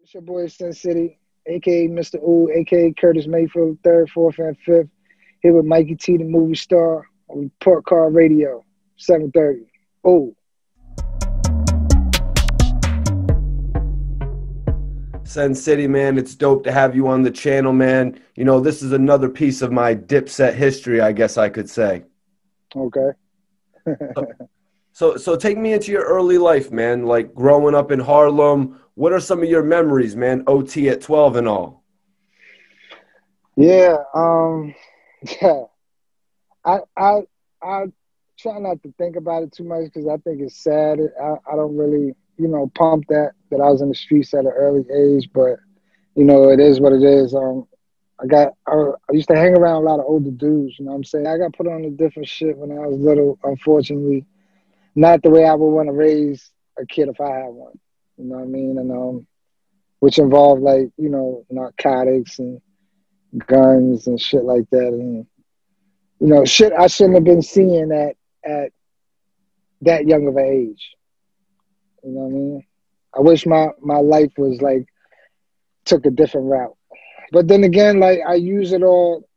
It's your boy Sin City, aka Mr. Ooh, aka Curtis Mayfield, third, fourth, and fifth. Here with Mikey T, the movie star, on Report Card Radio, 7:30. Ooh. Sun City, man, it's dope to have you on the channel, man. You know, this is another piece of my Dipset history, I guess I could say. Okay. So take me into your early life, man, like growing up in Harlem. What are some of your memories, man? OT at 12 and all. Yeah, yeah. I try not to think about it too much because I think it's sad. I don't really, pump that I was in the streets at an early age, but it is what it is. I used to hang around a lot of older dudes, you know what I'm saying? I got put on a different shit when I was little, unfortunately. Not the way I would want to raise a kid if I had one. You know what I mean? And which involved like, narcotics and guns and shit like that. And shit I shouldn't have been seeing at that young of an age. You know what I mean? I wish my life was like took a different route. But then again, like I use it all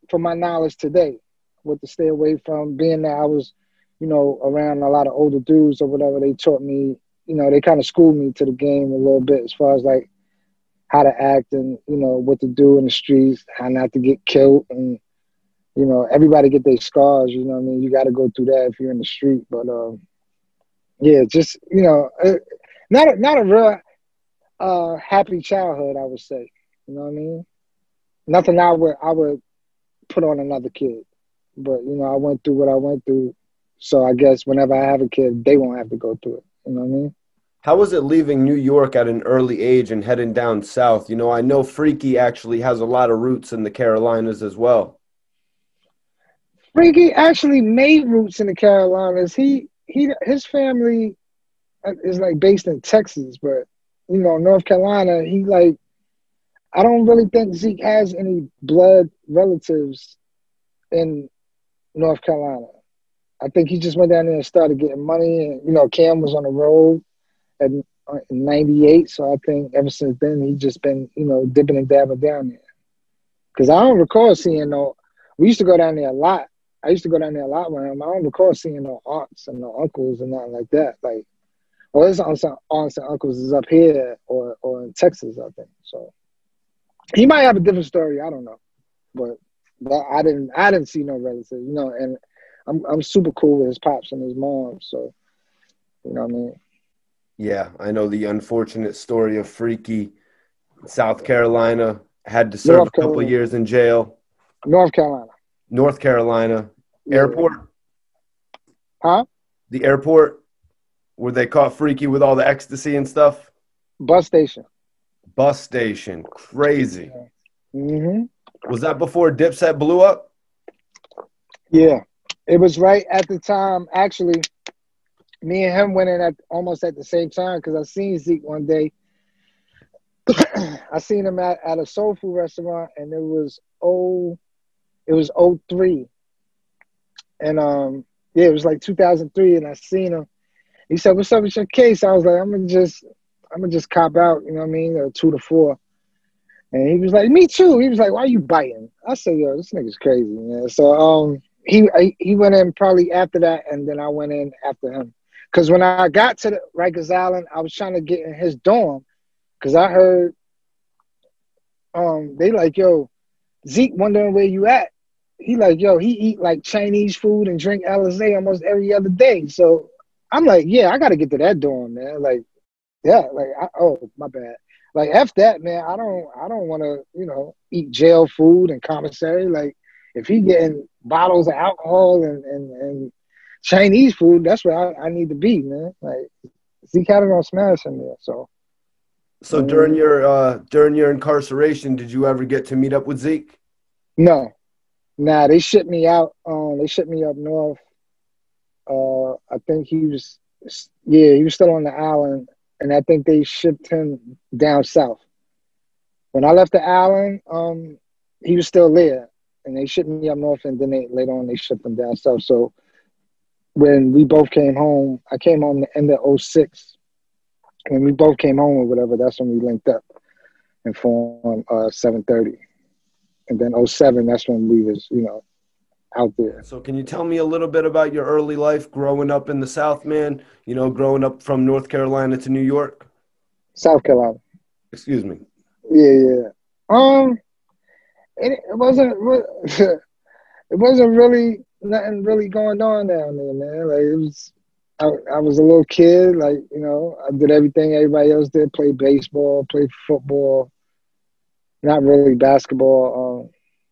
for my knowledge today. What to stay away from, being that I was, around a lot of older dudes or whatever. They taught me, they kind of schooled me to the game a little bit as far as like how to act and, what to do in the streets, how not to get killed. And, everybody get their scars, you know what I mean? You got to go through that if you're in the street. But, yeah, just, not a real happy childhood, I would say. You know what I mean? Nothing I would put on another kid. But, I went through what I went through. So I guess whenever I have a kid, they won't have to go through it. You know what I mean? How was it leaving New York at an early age and heading down south? I know Freaky actually has a lot of roots in the Carolinas as well. Freaky actually made roots in the Carolinas. His family is like based in Texas, but North Carolina, I don't really think Zeke has any blood relatives in North Carolina. I think he just went down there and started getting money. And, Cam was on the road in 98. So I think ever since then, he's just been, dipping and dabbing down there. Because I don't recall seeing we used to go down there a lot. I used to go down there a lot with him. I don't recall seeing no aunts and no uncles and nothing like that. Like, well, his aunts and uncles is up here or in Texas, I think. So he might have a different story. I don't know. But I didn't see no relatives, and I'm super cool with his pops and his mom, so you know what I mean? Yeah, I know the unfortunate story of Freaky, South Carolina, had to serve a couple of years in jail. North Carolina. North Carolina. Yeah. Airport? Huh? The airport where they caught Freaky with all the ecstasy and stuff? Bus station. Bus station. Crazy. Yeah. Mm-hmm. Was that before Dipset blew up? Yeah. It was right at the time. Actually, me and him went in almost at the same time because I seen Zeke one day. I seen him at a soul food restaurant, and it was '03. And it was like 2003, and I seen him. He said, "What's up with your case?" I was like, I'm gonna just cop out, you know what I mean? Or 2 to 4. And he was like, "Me too." He was like, "Why you biting?" I said, "Yo, this nigga's crazy, man." So he went in probably after that, and then I went in after him. Because when I got to the Rikers Island, I was trying to get in his dorm because I heard they like, "Yo, Zeke wondering where you at." He like, "Yo, he eat like Chinese food and drink Alizé almost every other day." So I'm like, "Yeah, I got to get to that dorm, man." Like, yeah, like, oh, my bad. Like, F that, man. I don't want to, eat jail food and commissary. Like, if he getting bottles of alcohol and Chinese food, that's where I need to be, man. Like, Zeke had it on Smash in there, so. So during your incarceration, did you ever get to meet up with Zeke? No. Nah, they shipped me out. They shipped me up north. I think he was still on the island. And I think they shipped him down south. When I left the island, he was still there. And they shipped me up north, and then later on they shipped him down south. So when we both came home, I came home the end of '06. when we both came home or whatever, that's when we linked up and formed 730. And then '07, that's when we was, out there. So can you tell me a little bit about your early life growing up in the South, man? Growing up from North Carolina to New York? South Carolina. Excuse me. Yeah, yeah. It wasn't it wasn't really nothing really going on down there, man. Like it was I was a little kid, like, I did everything everybody else did, played baseball, played football, not really basketball.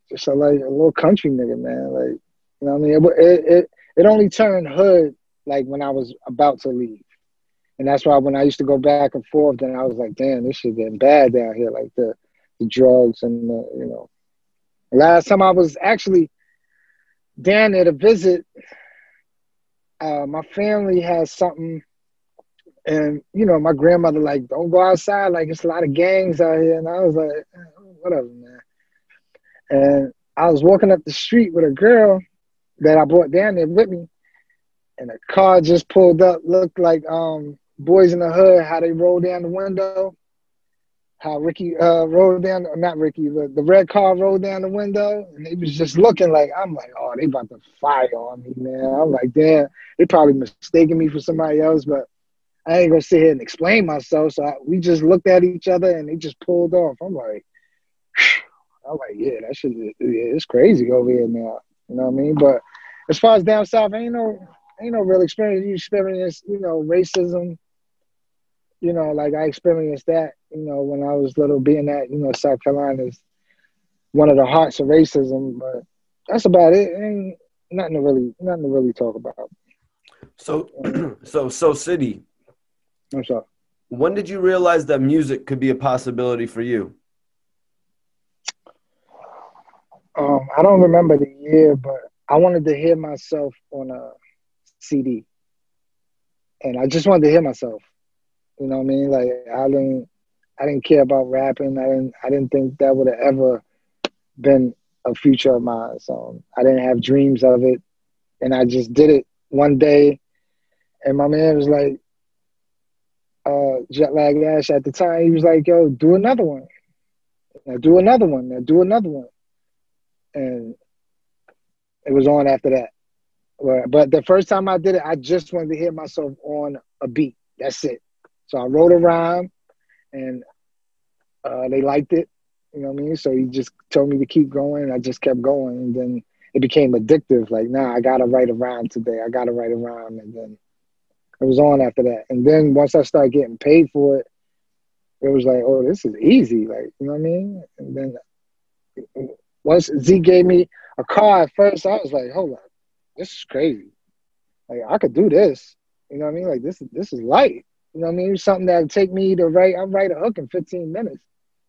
Just like a little country nigga, man. Like, you know what I mean? It only turned hood like when I was about to leave. And that's why when I used to go back and forth, then I was like, damn, this shit getting bad down here, like the drugs and the. Last time I was actually down there to visit, my family has something, and my grandmother like, don't go outside, like it's a lot of gangs out here, and I was like, whatever, man. And I was walking up the street with a girl that I brought down there with me, and a car just pulled up, looked like Boys in the Hood, how they roll down the window, how Ricky rolled down, not Ricky, but the red car rolled down the window, and they was just looking like, I'm like, oh, they about to fire on me, man. I'm like, damn, they probably mistaken me for somebody else, but I ain't gonna sit here and explain myself. So we just looked at each other, and they just pulled off. I'm like, yeah, that shit, it's crazy over here now. You know what I mean? But as far as down south, ain't no real experience. You experience, racism. Like I experienced that, when I was little, being that, South Carolina is one of the hearts of racism. But that's about it. Ain't nothing to really talk about. So, so City, I'm sorry. when did you realize that music could be a possibility for you? I don't remember the year, but I wanted to hear myself on a CD, and I just wanted to hear myself. You know what I mean? Like I didn't care about rapping. I didn't think that would have ever been a future of mine. So I didn't have dreams of it, and I just did it one day. And my man was like, Jet Lag Ash at the time. He was like, "Yo, do another one. Now do another one. Now do another one." And it was on after that. But the first time I did it, I just wanted to hear myself on a beat. That's it. So I wrote a rhyme, and they liked it. You know what I mean? So he just told me to keep going, and I just kept going. And then it became addictive. Like, nah, I got to write a rhyme today. I got to write a rhyme. And then it was on after that. And then once I started getting paid for it, it was like, oh, this is easy. Like, you know what I mean? And then once Z gave me a car at first, I was like, hold on, this is crazy. Like, I could do this. You know what I mean? Like, this is light. You know what I mean? Something that would take me to write. I write a hook in 15 minutes,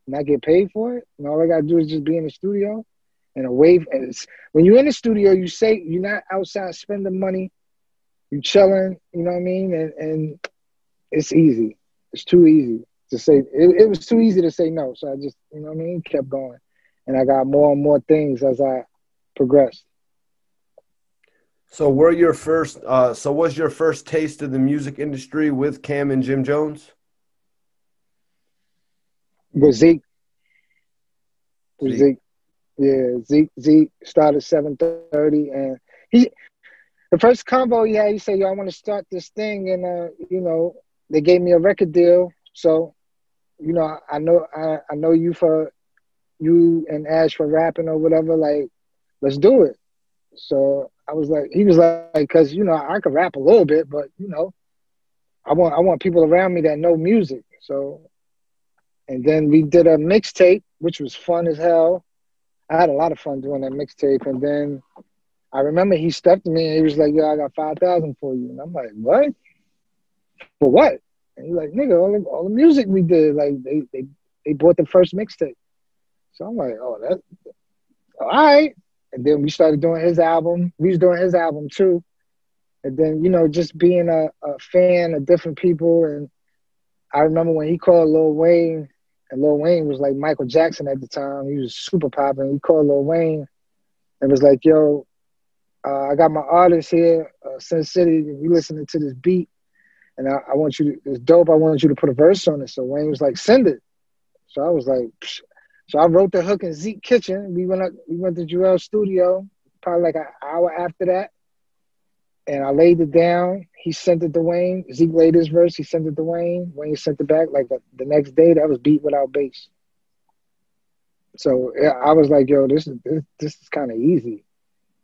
and I get paid for it. And all I gotta do is just be in the studio and away. And when you're in the studio, you're not outside spending money. You chilling. You know what I mean? And it's easy. It's too easy to say. It was too easy to say no. So I just, you know what I mean, kept going, and I got more and more things as I progressed. So was your first taste of the music industry with Cam and Jim Jones? With Zeke. Zeke. Yeah, Zeke started 730, and the first convo he had, he said, "Yo, I want to start this thing," and they gave me a record deal. So, I know you and Ash for rapping or whatever. Like, let's do it. So he was like, because I could rap a little bit, but I want people around me that know music. So, and then we did a mixtape, which was fun as hell. I had a lot of fun doing that mixtape, and then I remember he stepped to me and he was like, "Yo, I got 5,000 for you," and I'm like, "What? For what?" And he's like, "Nigga, all the music we did, like they bought the first mixtape." So I'm like, "Oh, that all right." And then we started doing his album. We was doing his album too. And then, just being a fan of different people. And I remember when he called Lil Wayne, and Lil Wayne was like Michael Jackson at the time. He was super popping. He called Lil Wayne and was like, "Yo, I got my artist here, Sin City. We listening to this beat." and I want you to, it's dope. I want you to put a verse on it. So Wayne was like, send it. So I was like, psh. So I wrote the hook in Zeke's kitchen. We went to Joel's studio, probably like an hour after that. And I laid it down. He sent it to Wayne. Zeke laid his verse. He sent it to Wayne. Wayne sent it back. Like the next day, that was beat without bass. So yeah, I was like, yo, this is kind of easy.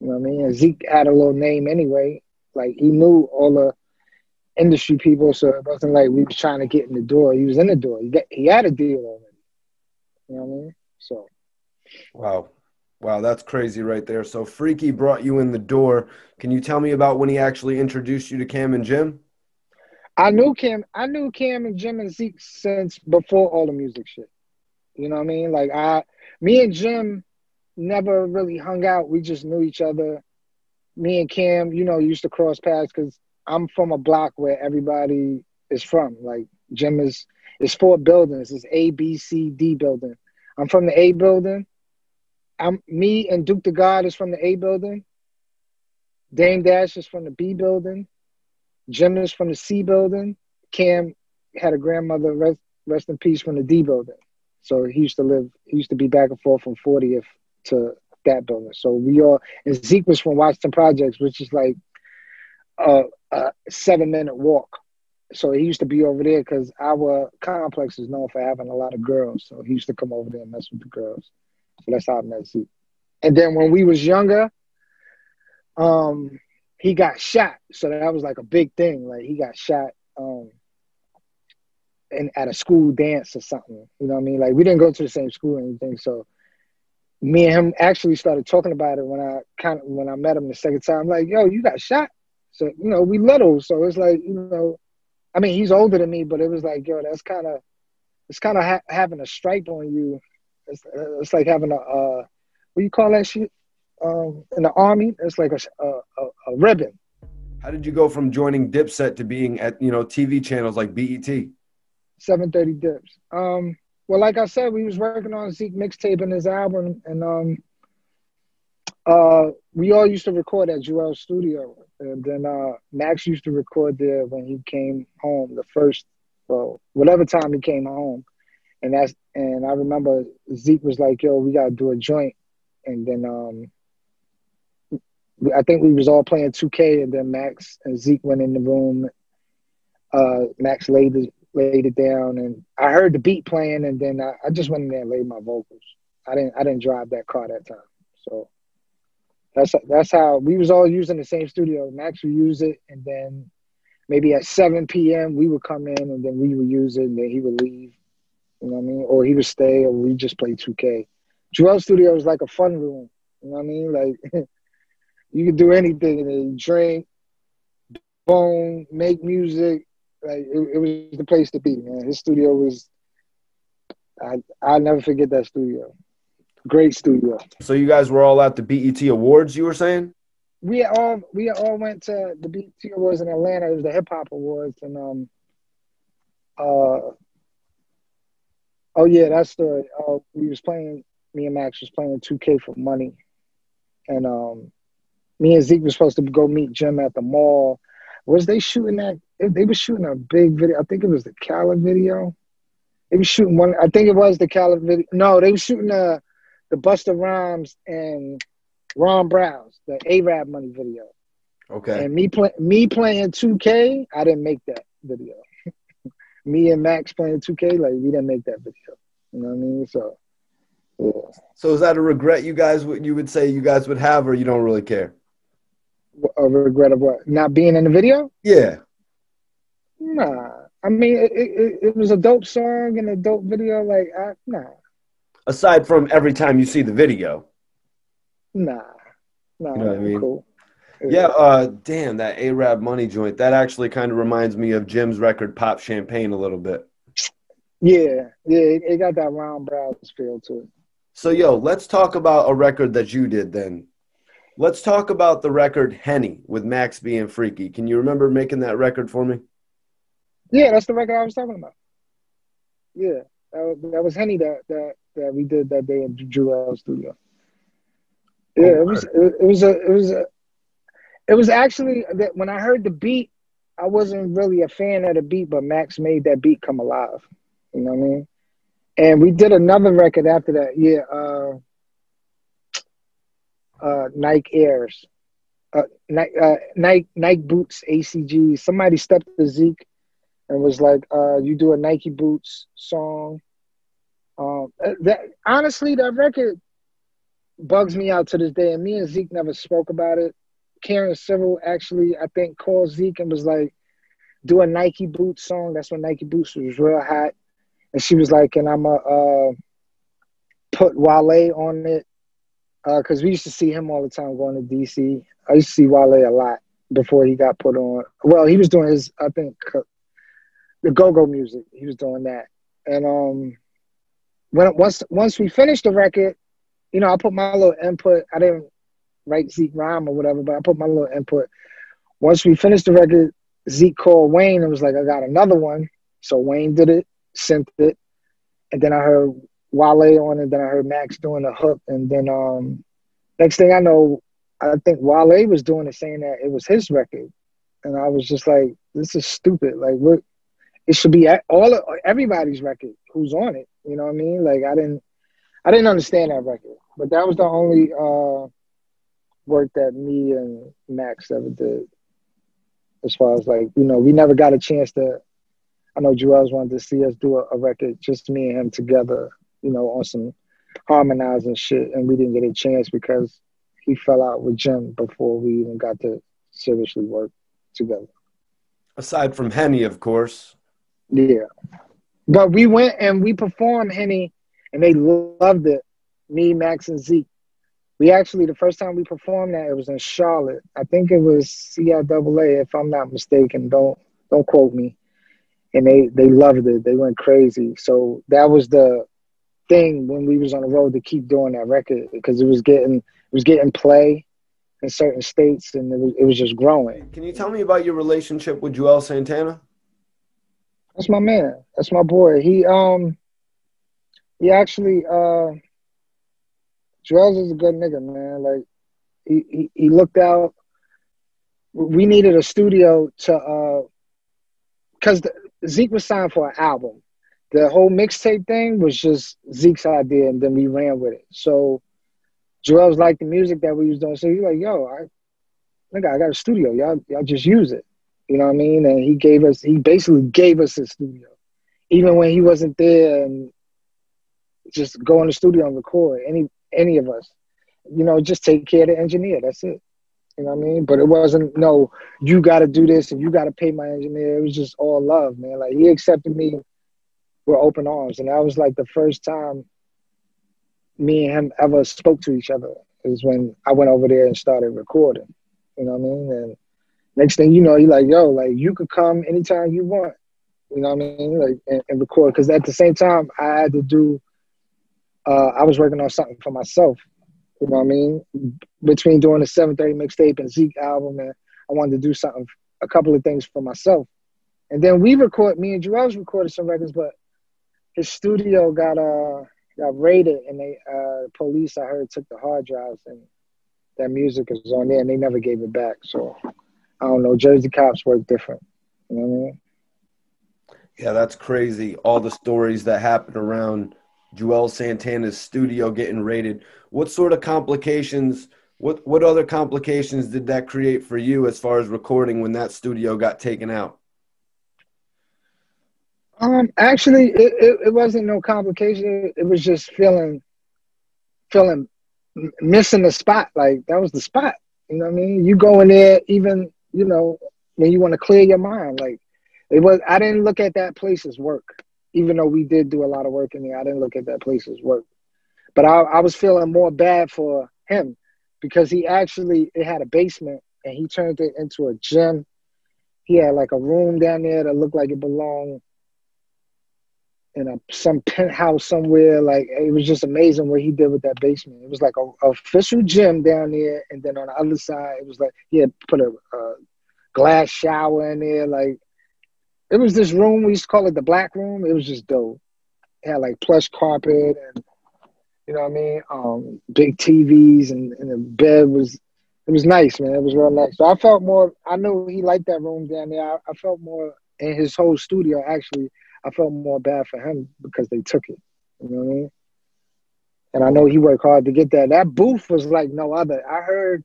You know what I mean? And Zeke had a little name anyway. Like he knew all the industry people, so it wasn't like we was trying to get in the door. He was in the door. He had a deal already. You know what I mean? So. Wow. Wow, that's crazy right there. So Freaky brought you in the door. Can you tell me about when he actually introduced you to Cam and Jim? I knew Cam and Jim and Zeke since before all the music shit. You know what I mean? Like me and Jim never really hung out. We just knew each other. Me and Cam, used to cross paths because I'm from a block where everybody is from. Like Jim it's 4 buildings. It's A, B, C, D building. I'm from the A building. Me and Duke the God is from the A building. Dame Dash is from the B building. Jim is from the C building. Cam had a grandmother, rest in peace, from the D building. So he used to be back and forth from 40th to that building. So and Zeke was from Washington Projects, which is like a 7-minute walk. So he used to be over there because our complex is known for having a lot of girls. So he used to come over there and mess with the girls. So that's how I met Zeke. And then when we was younger, he got shot. So that was like a big thing. Like he got shot at a school dance or something. You know what I mean? Like we didn't go to the same school or anything. So me and him actually started talking about it when I met him the second time. I'm like, yo, you got shot. So, we little. So it's like, I mean, he's older than me, but it was like, yo, it's kind of having a stripe on you. It's like having what do you call that shit? In the Army, it's like a ribbon. How did you go from joining Dipset to being at, TV channels like BET? 730 Dips. Well, like I said, we was working on Zeke mixtape and his album, and we all used to record at Joel's studio. And then Max used to record there when he came home whatever time he came home. And I remember Zeke was like, yo, we gotta do a joint. And then I think we was all playing 2K, and then Max and Zeke went in the room. Max laid it down, and I heard the beat playing, and then I just went in there and laid my vocals. I didn't drive that car that time. So that's how we was all using the same studio. Max would use it, and then maybe at 7 p.m. we would come in, and then we would use it, and then he would leave. You know what I mean? Or he would stay, or we just play 2K. Joel's studio was like a fun room. You know what I mean? Like you could do anything in there. Drink, bone, make music. Like it was the place to be, man. His studio was. I'll never forget that studio. Great studio. So you guys were all at the BET Awards, you were saying? We all went to the BET Awards in Atlanta. It was the Hip Hop Awards, and oh yeah, that story. Me and Max was playing 2K for money, and me and Zeke was supposed to go meet Jim at the mall. Was they shooting that? They were shooting a big video. I think it was the Khaled video. They were shooting one. I think it was the Khaled video. No, they were shooting the Busta Rhymes and Ron Browns, the A-Rap Money video. Okay. And me playing 2K, I didn't make that video. Me and Max playing 2K, like we didn't make that video. You know what I mean? So, yeah. So is that a regret you would say you guys would have, or you don't really care? A regret of what? Not being in the video? Yeah. Nah. I mean, it was a dope song and a dope video. Like, nah. Aside from every time you see the video. Nah. You know what I mean? Cool. Yeah, damn, that A-Rap Money joint. That actually kind of reminds me of Jim's record Pop Champagne a little bit. Yeah, it got that Ron Browns feel to it. So, yo, let's talk about a record that you did then. Let's talk about the record Henny with Max being Freaky. Can you remember making that record for me? Yeah, that's the record I was talking about. Yeah, that was Henny that we did that day in Joel's studio. Yeah, it was actually that when I heard the beat, I wasn't really a fan of the beat, but Max made that beat come alive. You know what I mean? And we did another record after that. Yeah, Nike Airs, Nike Boots, ACG. Somebody stepped to Zeke and was like, "You do a Nike Boots song." That honestly, that record bugs me out to this day. And me and Zeke never spoke about it. Karen Civil actually, I think, called Zeke and was like, "Do a Nike Boots song." That's when Nike Boots was real hot. And she was like, "And I'm going to put Wale on it." Because we used to see him all the time going to DC. I used to see Wale a lot before he got put on. Well, he was doing his, I think, the go-go music. He was doing that. And once we finished the record, you know, I put my little input. I didn't write Zeke rhyme or whatever, but I put my little input. Once we finished the record, Zeke called Wayne and was like, "I got another one." So Wayne did it, sent it, and then I heard Wale on it. Then I heard Max doing the hook, and then next thing I know, I think Wale was doing it, saying that it was his record, and I was just like, "This is stupid. Like, what? It should be everybody's record who's on it." You know what I mean? Like, I didn't understand that record, but that was the only work that me and Max ever did. As far as like, you know, we never got a chance to. I know Joel's wanted to see us do a record, just me and him together, you know, on some harmonizing shit, and we didn't get a chance because he fell out with Jim before we even got to seriously work together. Aside from Henny, of course. Yeah. But we went and we performed Henny, and they loved it. Me, Max, and Zeke. We actually, the first time we performed that, it was in Charlotte. I think it was CIAA, if I'm not mistaken. Don't quote me. And they loved it. They went crazy. So that was the thing when we was on the road to keep doing that record, because it was getting play in certain states, and it was just growing. Can you tell me about your relationship with Joel Santana? That's my man. That's my boy. He actually Joel's is a good nigga, man. Like he looked out. We needed a studio to because Zeke was signed for an album. The whole mixtape thing was just Zeke's idea, and then we ran with it. So Joel's liked the music that we was doing. So he's like, "Yo, I got a studio. Y'all just use it." You know what I mean? And he basically gave us his studio. Even when he wasn't there, and just go in the studio and record, any of us. You know, just take care of the engineer. That's it. You know what I mean? But it wasn't, no, you got to do this and you got to pay my engineer. It was just all love, man. Like, he accepted me with open arms. And that was like the first time me and him ever spoke to each other, is when I went over there and started recording. You know what I mean? And next thing you know, he's like, "Yo, like, you could come anytime you want." You know what I mean? Like, and record. Because at the same time, I had to do, I was working on something for myself. You know what I mean? Between doing the 730 mixtape and Zeke album, and I wanted to do something, a couple of things for myself. And then me and Joel's recorded some records, but his studio got raided, and they police, I heard, took the hard drives, and that music is on there, and they never gave it back. So I don't know. Jersey cops work different. You know what I mean? Yeah, that's crazy. All the stories that happened around Joel Santana's studio getting raided. What sort of complications, what other complications did that create for you as far as recording when that studio got taken out? Actually, it wasn't no complication. It was just feeling missing the spot. Like, that was the spot. You know what I mean? You go in there, even, you know, when you want to clear your mind. Like, I didn't look at that place as work. Even though we did do a lot of work in there, I didn't look at that place as work. But I was feeling more bad for him, because it had a basement, and he turned it into a gym. He had like a room down there that looked like it belonged in some penthouse somewhere. Like, it was just amazing what he did with that basement. It was like a official gym down there, and then on the other side, it was like he had put a glass shower in there. Like, it was this room, we used to call it the Black Room. It was just dope. It had like plush carpet, and you know what I mean, big TVs, and the bed was It was nice, man. It was real nice. So I felt more. I knew he liked that room down there. I felt more in his whole studio. Actually, I felt more bad for him because they took it. You know what I mean? And I know he worked hard to get that. That booth was like no other. I heard.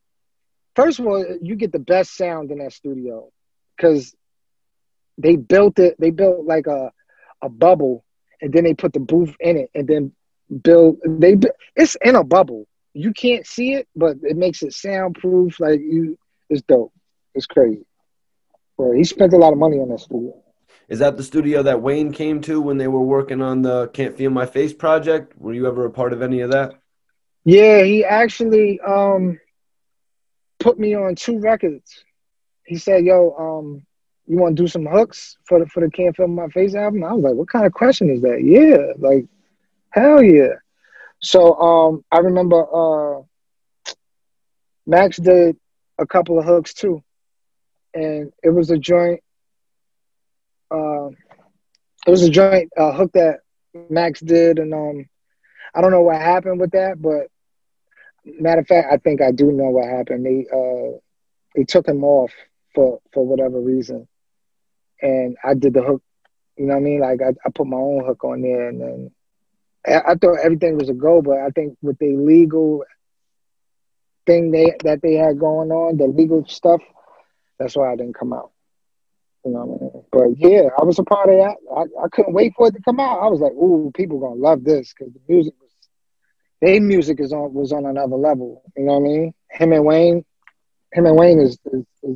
First of all, you get the best sound in that studio because they built it. They built like a bubble, and then they put the booth in it, and then it's in a bubble. You can't see it, but it makes it soundproof. Like it's dope. It's crazy. Bro, he spent a lot of money on that studio. Is that the studio that Wayne came to when they were working on the Can't Feel My Face project? Were you ever a part of any of that? Yeah, he actually put me on 2 records. He said, "Yo, you want to do some hooks for the Can't Feel My Face album?" I was like, "What kind of question is that?" Yeah, like hell yeah. So I remember Max did a couple of hooks too, and it was a joint. Uh, it was a joint hook that Max did, and I don't know what happened with that, but matter of fact, I think I do know what happened. They took him off for whatever reason, and I did the hook. You know what I mean? Like I put my own hook on there, and then I thought everything was a go, but I think with the legal thing that they had going on, the legal stuff, that's why I didn't come out. You know what I mean? But yeah, I was a part of that. I couldn't wait for it to come out. I was like, ooh, people gonna love this because their music was on another level. You know what I mean? Him and Wayne is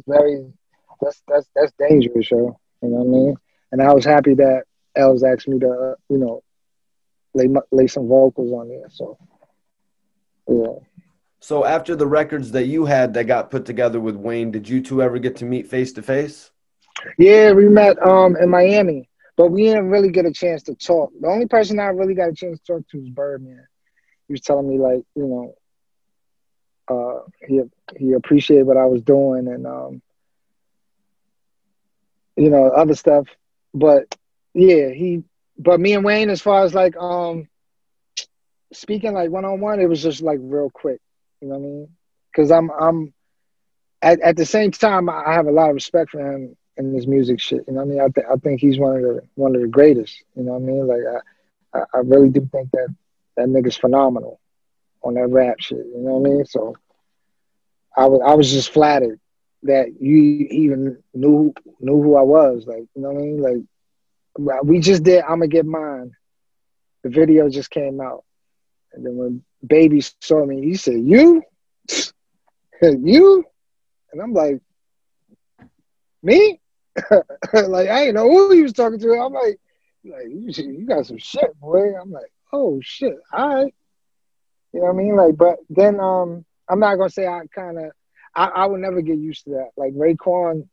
very that's dangerous, yo. You know what I mean? And I was happy that Els asked me to lay some vocals on there. So yeah. So after the records that you had that got put together with Wayne, did you two ever get to meet face to face? Yeah, we met in Miami, but we didn't really get a chance to talk. The only person I really got a chance to talk to was Birdman. He was telling me like, he appreciated what I was doing and other stuff. But yeah, but me and Wayne, as far as like speaking like one on one, it was just like real quick. You know what I mean? Because I'm at the same time, I have a lot of respect for him and his music shit. You know what I mean? I think he's one of the greatest. You know what I mean? Like I really do think that nigga's phenomenal on that rap shit. You know what I mean? So I was just flattered that you even knew who I was. Like, you know what I mean? Like we just did I'ma Get Mine. The video just came out. And then when Baby saw me, he said, "You? You?" And I'm like, "Me?" Like I didn't know who he was talking to. I'm like you got some shit, boy. I'm like, oh shit, all right. You know what I mean? Like, but then I'm not gonna say I would never get used to that. Like Raekwon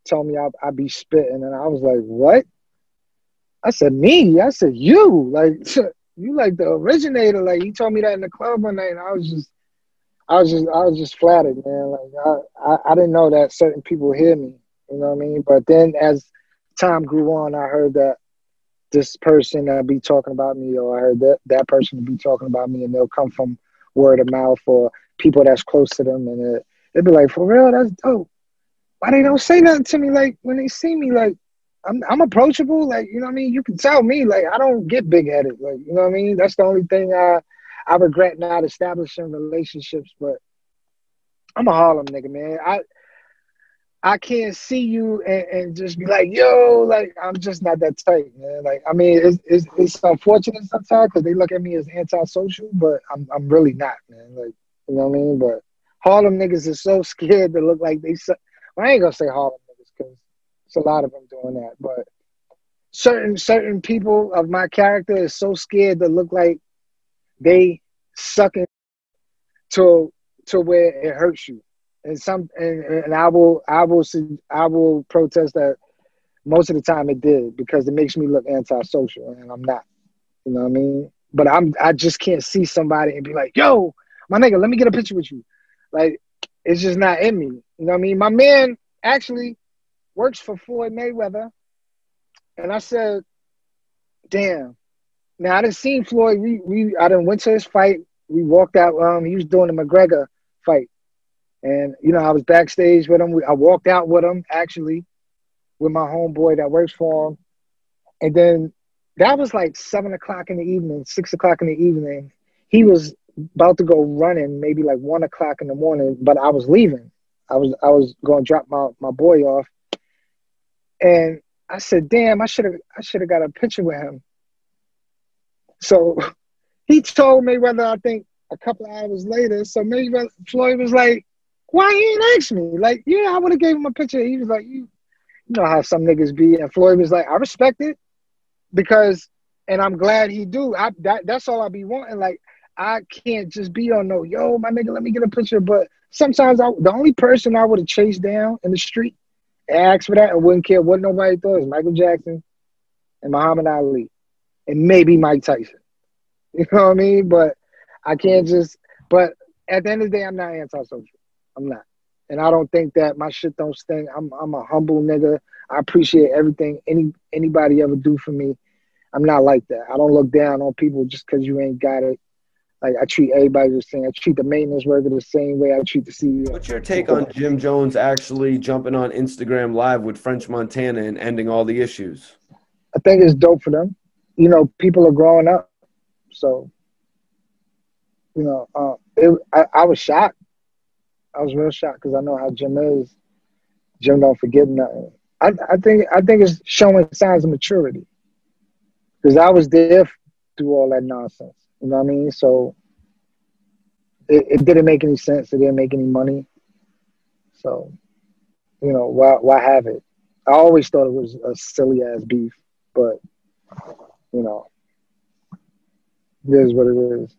told me I'd be spitting, and I was like, what? I said, me? I said, you? Like you like the originator? Like he told me that in the club one night, and I was just flattered, man. Like I didn't know that certain people hear me. You know what I mean? But then as time grew on, I heard that this person that be talking about me, or I heard that person be talking about me, and they'll come from word of mouth or people that's close to them, and they'd be like, "For real, that's dope." Why they don't say nothing to me? Like when they see me, like I'm approachable. Like you know what I mean? You can tell me, like I don't get big headed. Like you know what I mean? That's the only thing I regret not establishing relationships. But I'm a Harlem nigga, man. I can't see you and just be like, yo, like I'm just not that type, man. Like I mean, it's unfortunate sometimes because they look at me as antisocial, but I'm really not, man. Like you know what I mean? But Harlem niggas is so scared to look like they. Well, I ain't gonna say Harlem niggas because it's a lot of them doing that, but certain people of my character is so scared to look like they sucking to where it hurts you. And I will protest that most of the time it did because it makes me look antisocial and I'm not. You know what I mean? But I just can't see somebody and be like, yo, my nigga, let me get a picture with you. Like it's just not in me. You know what I mean? My man actually works for Floyd Mayweather. And I said, damn. Now I didn't see Floyd. I didn't went to his fight. We walked out. He was doing the McGregor fight. And, you know, I was backstage with him. I walked out with him, actually, with my homeboy that works for him. And then that was like 7 o'clock in the evening, 6 o'clock in the evening. He was about to go running, maybe like 1 o'clock in the morning, but I was leaving. I was going to drop my boy off. And I said, damn, I should have got a picture with him. So he told me whether I think a couple of hours later. So maybe Floyd was like, why he ain't asked me? Like, yeah, I would have gave him a picture. He was like, you know how some niggas be. And Floyd was like, I respect it because, and I'm glad he do. That's all I be wanting. Like, I can't just be on no, yo, my nigga, let me get a picture. But sometimes the only person I would have chased down in the street and asked for that and wouldn't care what nobody thought is Michael Jackson and Muhammad Ali and maybe Mike Tyson. You know what I mean? But I can't just, but at the end of the day, I'm not antisocial. I'm not. And I don't think that my shit don't stink. I'm a humble nigga. I appreciate everything anybody ever do for me. I'm not like that. I don't look down on people just because you ain't got it. Like, I treat everybody the same. I treat the maintenance worker the same way I treat the CEO. What's your take on Jim Jones actually jumping on Instagram Live with French Montana and ending all the issues? I think it's dope for them. You know, people are growing up. So, you know, I was shocked. I was real shocked because I know how Jim is. Jim don't forget nothing. I think it's showing signs of maturity because I was there through all that nonsense. You know what I mean? So it didn't make any sense. It didn't make any money. So, you know, why have it? I always thought it was a silly ass beef, but you know, it is what it is.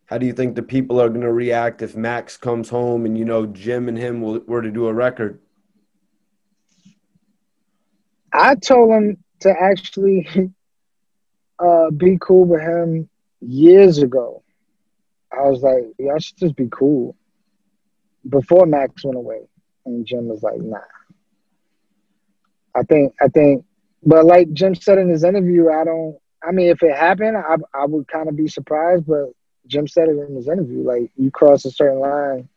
How do you think the people are going to react if Max comes home and, you know, Jim and him were to do a record? I told him to actually be cool with him years ago. I was like, y'all should just be cool. Before Max went away. And Jim was like, nah. I think, but like Jim said in his interview, I mean, if it happened, I would kind of be surprised, but Jim said it in his interview, like, you cross a certain line,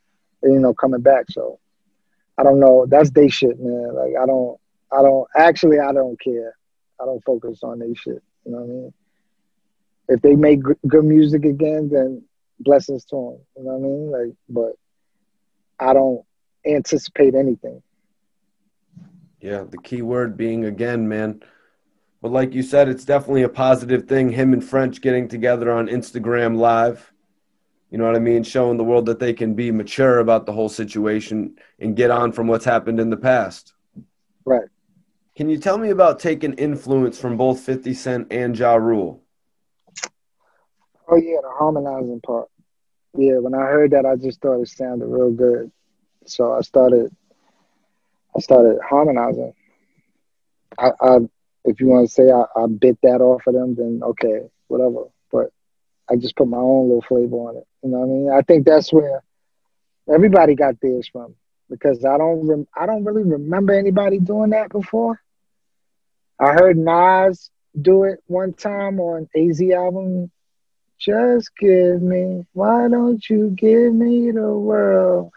and, you know, coming back. So I don't know. That's they shit, man. Like, I don't care. I don't focus on they shit. You know what I mean? If they make good music again, then blessings to them. You know what I mean? Like, but I don't anticipate anything. Yeah, the key word being again, man. But like you said, it's definitely a positive thing, him and French getting together on Instagram Live. You know what I mean? Showing the world that they can be mature about the whole situation and get on from what's happened in the past. Right. Can you tell me about taking influence from both 50 Cent and Ja Rule? Oh, yeah, the harmonizing part. Yeah, when I heard that, I just thought it sounded real good. So I started harmonizing. I if you want to say I bit that off of them, then okay, whatever. But I just put my own little flavor on it. You know what I mean? I think that's where everybody got theirs from because I don't really remember anybody doing that before. I heard Nas do it one time on AZ album. Just give me, why don't you give me the world?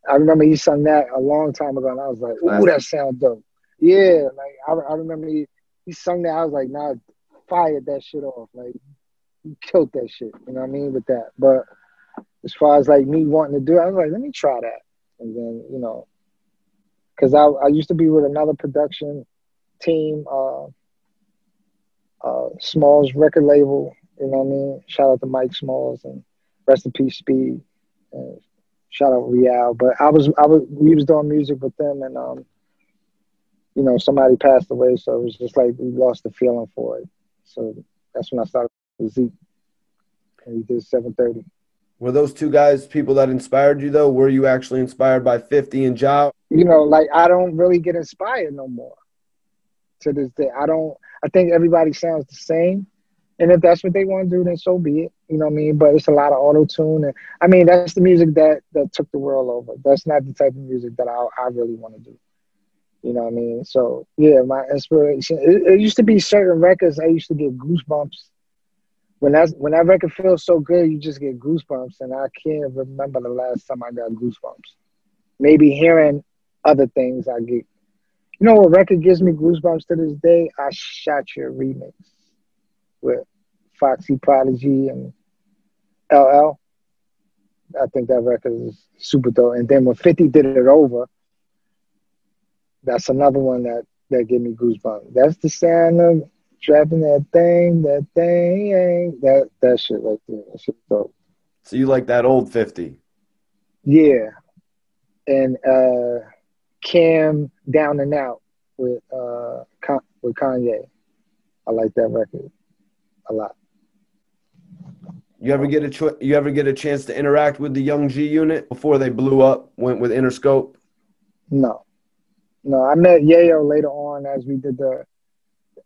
I remember he sung that a long time ago, and I was like, ooh, that sounds dope. Yeah, like I remember he sung that. I was like, nah, fired that shit off. Like, he killed that shit. You know what I mean with that. But as far as like me wanting to do it, I was like, let me try that. And then, you know, because I used to be with another production team, Smalls record label. You know what I mean? Shout out to Mike Smalls and rest in peace, Speed. And shout out Real. But we was doing music with them, and you know, somebody passed away, so it was just like we lost the feeling for it. So that's when I started with Zeke, and we did 730. Were those two guys people that inspired you, though? Were you actually inspired by 50 and Ja? You know, like, I don't really get inspired no more to this day. I think everybody sounds the same. And if that's what they want to do, then so be it. You know what I mean? But it's a lot of auto-tune. And I mean, that's the music that took the world over. That's not the type of music that I really want to do. You know what I mean? So, yeah, my inspiration, it used to be certain records I used to get goosebumps when that record feels so good, you just get goosebumps, and I can't remember the last time I got goosebumps. Maybe hearing other things, I get. You know what record gives me goosebumps to this day? I Shot Your remix with Foxy Prodigy and LL. I think that record is super dope. And then when 50 did it over, that's another one that gave me goosebumps. That's the sound of trapping that thing, that shit right there. That shit dope. So you like that old 50? Yeah, and Cam Down and Out with Kanye. I like that record a lot. You ever get a chance to interact with the Young G unit before they blew up, went with Interscope? No, no. I met Yayo later on as we did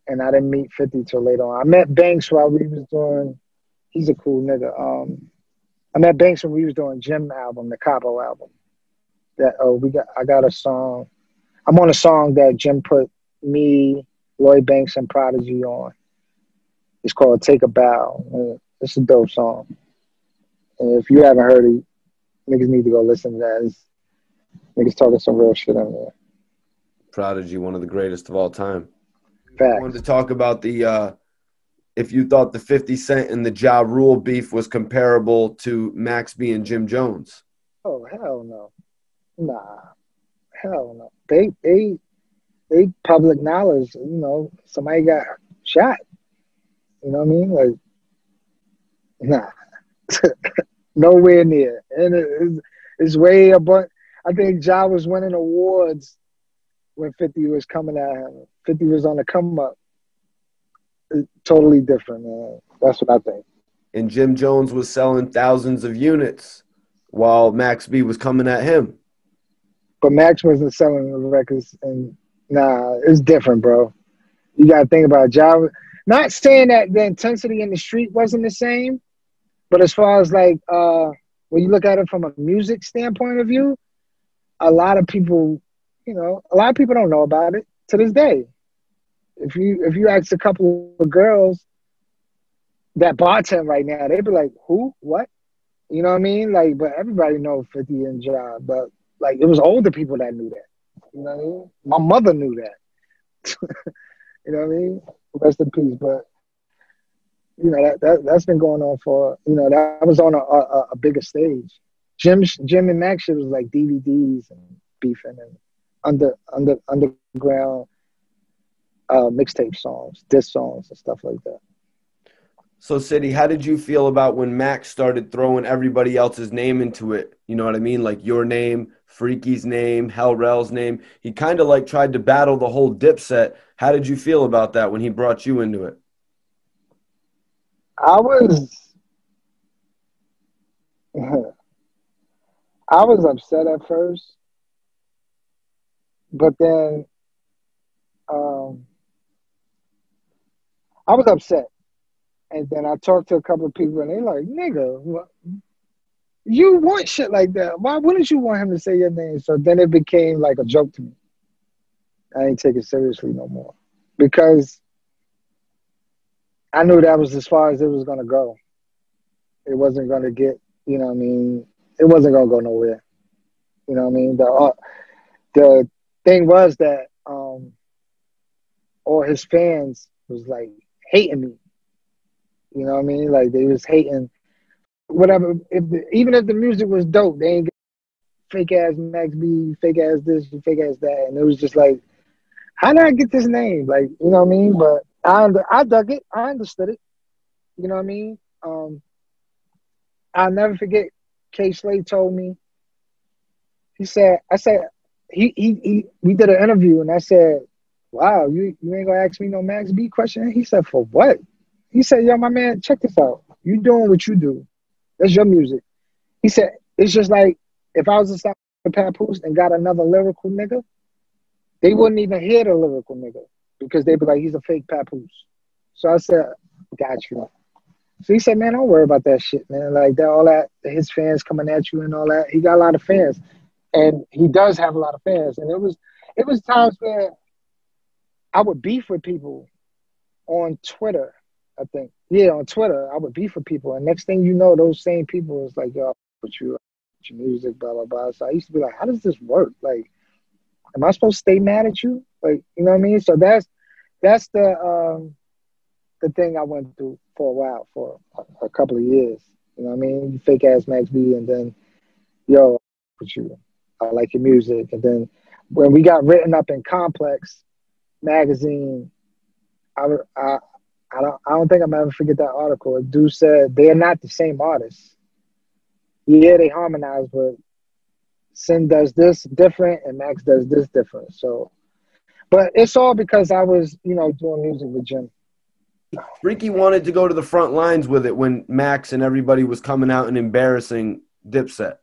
and I didn't meet 50 till later on. I met Banks while we was doing. He's a cool nigga. I met Banks when we was doing Jim album, the Capo album. I got a song. I'm on a song that Jim put me, Lloyd Banks, and Prodigy on. It's called Take a Bow. It's a dope song. And if you haven't heard it, niggas need to go listen to that. Niggas talking some real shit on there. Prodigy, one of the greatest of all time. Facts. I wanted to talk about if you thought the 50 Cent and the Ja Rule beef was comparable to Max B and Jim Jones. Oh, hell no. Nah. Hell no. They public knowledge, somebody got shot. You know what I mean? Like, nah. Nowhere near. And it's way above. I think Ja was winning awards when 50 was coming at him. 50 was on the come up. It's totally different, man. That's what I think. And Jim Jones was selling thousands of units while Max B was coming at him. But Max wasn't selling the records, and nah, it's different, bro. You got to think about Ja. Not saying that the intensity in the street wasn't the same, but as far as like when you look at it from a music standpoint of view, a lot of people don't know about it to this day. If you ask a couple of girls that bartend right now, they'd be like, "Who? What?" You know what I mean? Like, but everybody knows 50 and Ja, but like it was older people that knew that. You know what I mean? My mother knew that. You know what I mean? Rest in peace. But that's been going on for that was on a bigger stage. Jim and Max shit was like DVDs and beefing and underground mixtape songs, diss songs and stuff like that. So, City, how did you feel about when Max started throwing everybody else's name into it? You know what I mean? Like your name, Freaky's name, Hell Rel's name. He kind of like tried to battle the whole Dipset. How did you feel about that when he brought you into it? I was upset at first, but then I was upset. And then I talked to a couple of people, and they like, nigga, you want shit like that. Why wouldn't you want him to say your name? So then it became like a joke to me. I ain't take it seriously no more. Because I knew that was as far as it was going to go. It wasn't going to get, you know what I mean? It wasn't going to go nowhere. You know what I mean? The thing was that all his fans was like hating me. You know what I mean? Like they was hating whatever. Even if the music was dope, they ain't get fake ass Max B, fake ass this, fake ass that, and it was just like, how did I get this name? Like, you know what I mean? But I dug it. I understood it. You know what I mean? I'll never forget. K. Slade told me. We did an interview, and I said, "Wow, you ain't gonna ask me no Max B question?" He said, "For what?" He said, "Yo, my man, check this out. You doing what you do. That's your music." He said, "It's just like if I was to stop the Papoose and got another lyrical nigga, they wouldn't even hear the lyrical nigga because they'd be like, he's a fake Papoose." So I said, "Got you." So he said, "Man, don't worry about that shit, man. Like that, all that, his fans coming at you and all that. He got a lot of fans, and he does have a lot of fans. And it was times where I would beef with people on Twitter." I think. Yeah, on Twitter, I would beef with people, and next thing you know, those same people was like, "Yo, with you, with your music, blah blah blah." So I used to be like, "How does this work? Like, am I supposed to stay mad at you? Like, you know what I mean?" So that's the thing I went through for a while, for a couple of years. You know what I mean? Fake ass Max B, and then yo, with you, I like your music, and then when we got written up in Complex magazine, I I I don't think I'm ever forget that article. A dude said they are not the same artists. Yeah, they harmonize, but Sin does this different and Max does this different. So, but it's all because I was, doing music with Jim. Freaky wanted to go to the front lines with it when Max and everybody was coming out and embarrassing Dipset.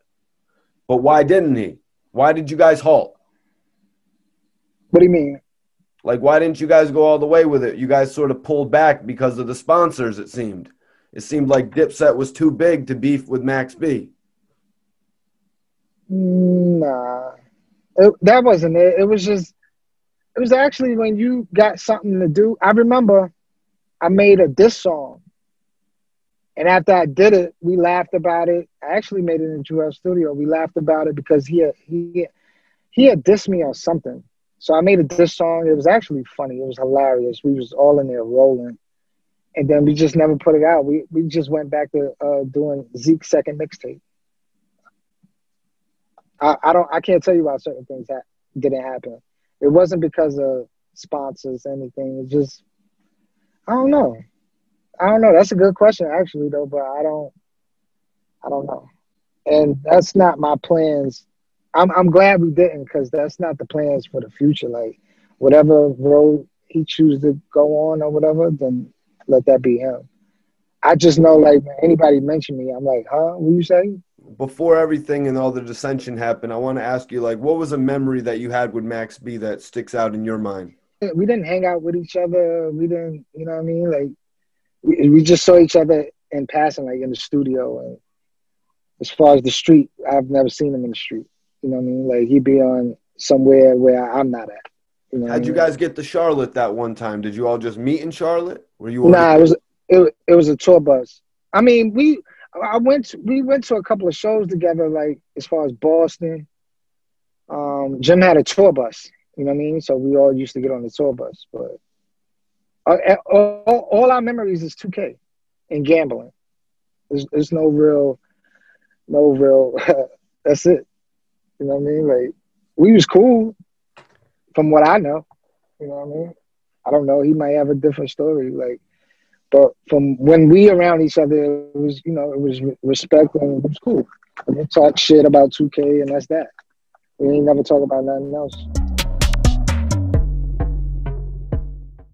But why didn't he? Why did you guys halt? What do you mean? Like, why didn't you guys go all the way with it? You guys sort of pulled back because of the sponsors, it seemed. It seemed like Dipset was too big to beef with Max B. Nah, that wasn't it. It was actually when you got something to do. I remember I made a diss song. And after I did it, we laughed about it. I actually made it in Jewel Studio. We laughed about it because he had dissed me on something. So I made a diss song. It was actually funny. It was hilarious. We was all in there rolling. And then we just never put it out. We just went back to doing Zeke's second mixtape. I can't tell you why certain things didn't happen. It wasn't because of sponsors, anything. It just, I don't know. I don't know. That's a good question, actually, though. But I don't know. And that's not my plans. I'm glad we didn't, because that's not the plans for the future. Like, whatever road he chooses to go on or whatever, then let that be him. I just know, like, when anybody mention me, I'm like, huh? What you say? Before everything and all the dissension happened, I want to ask you, like, what was a memory that you had with Max B that sticks out in your mind? We didn't hang out with each other. We didn't, you know what I mean? Like, we just saw each other in passing, like in the studio. And as far as the street, I've never seen him in the street. You know what I mean? Like, he'd be on somewhere where I'm not at. You know what I How'd you mean? guys get to Charlotte that one time? Did you all just meet in Charlotte? Were you already? Nah, it was a tour bus. I mean, we went to a couple of shows together, like as far as Boston. Jim had a tour bus. You know what I mean? So we all used to get on the tour bus. But all our memories is 2K and gambling. There's no real. That's it. You know what I mean? Like, we was cool from what I know. You know what I mean? I don't know. He might have a different story. Like, but from when we around each other, it was, it was respect, and it was cool. And we talk shit about 2K, and that's that. We ain't never talk about nothing else.